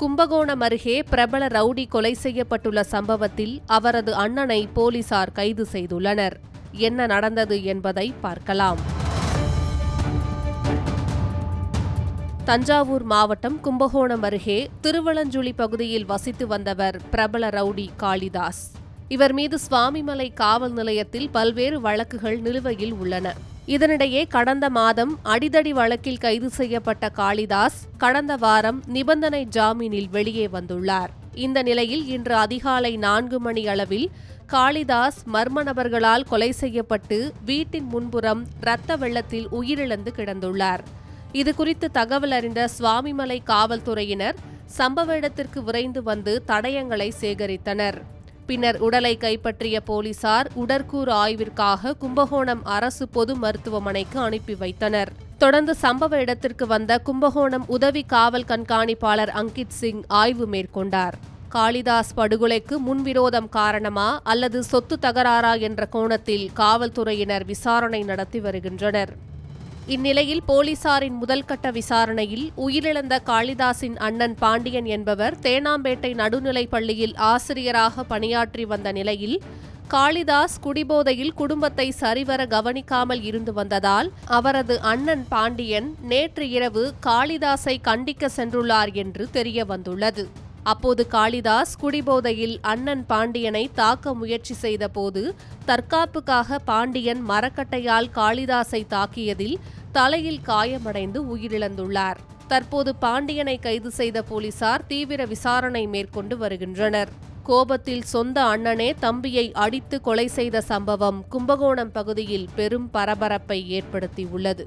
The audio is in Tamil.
கும்பகோணம் அருகே பிரபல ரவுடி கொலை செய்யப்பட்டுள்ள சம்பவத்தில் அவரது அண்ணனை போலீசார் கைது செய்துள்ளனர். என்ன நடந்தது என்பதை பார்க்கலாம். தஞ்சாவூர் மாவட்டம் கும்பகோணம் அருகே திருவலஞ்சுழி பகுதியில் வசித்து வந்தவர் பிரபல ரவுடி காளிதாஸ். இவர் மீது சுவாமிமலை காவல் நிலையத்தில் பல்வேறு வழக்குகள் நிலுவையில் உள்ளன. இதனிடையே கடந்த மாதம் அடிதடி வழக்கில் கைது செய்யப்பட்ட காளிதாஸ் கடந்த வாரம் நிபந்தனை ஜாமீனில் வெளியே வந்துள்ளார். இந்த நிலையில் இன்று அதிகாலை 4 மணி அளவில் காளிதாஸ் மர்ம நபர்களால் கொலை செய்யப்பட்டு வீட்டின் முன்புறம் இரத்த வெள்ளத்தில் உயிரிழந்து கிடந்துள்ளார். இதுகுறித்து தகவல் அறிந்த சுவாமிமலை காவல்துறையினர் சம்பவ இடத்திற்கு விரைந்து வந்து தடயங்களை சேகரித்தனர். பின்னர் உடலை கைப்பற்றிய போலீசார் உடற்கூறு ஆய்விற்காக கும்பகோணம் அரசு பொது மருத்துவமனைக்கு அனுப்பி வைத்தனர். தொடர்ந்து சம்பவ இடத்திற்கு வந்த கும்பகோணம் உதவி காவல் கண்காணிப்பாளர் அங்கித் சிங் ஆய்வு மேற்கொண்டார். காளிதாஸ் படுகொலைக்கு முன்விரோதம் காரணமா அல்லது சொத்து தகராறா என்ற கோணத்தில் காவல்துறையினர் விசாரணை நடத்தி வருகின்றனர். இந்நிலையில் போலீசாரின் முதல்கட்ட விசாரணையில் உயிரிழந்த காளிதாஸின் அண்ணன் பாண்டியன் என்பவர் தேனாம்பேட்டை நடுநிலைப் பள்ளியில் ஆசிரியராக பணியாற்றி வந்த நிலையில் காளிதாஸ் குடிபோதையில் குடும்பத்தை சரிவர கவனிக்காமல் இருந்து வந்ததால் அவரது அண்ணன் பாண்டியன் நேற்று இரவு காளிதாஸை கண்டிக்க சென்றுள்ளார் என்று தெரிய வந்துள்ளது. அப்போது காளிதாஸ் குடிபோதையில் அண்ணன் பாண்டியனை தாக்க முயற்சி செய்த போது தற்காப்புக்காக பாண்டியன் மரக்கட்டையால் காளிதாஸை தாக்கியதில் தலையில் காயமடைந்து உயிரிழந்துள்ளார். தற்போது பாண்டியனை கைது செய்த போலீசார் தீவிர விசாரணை மேற்கொண்டு வருகின்றனர். கோபத்தில் சொந்த அண்ணனே தம்பியை அடித்து கொலை செய்த சம்பவம் கும்பகோணம் பகுதியில் பெரும் பரபரப்பை ஏற்படுத்தியுள்ளது.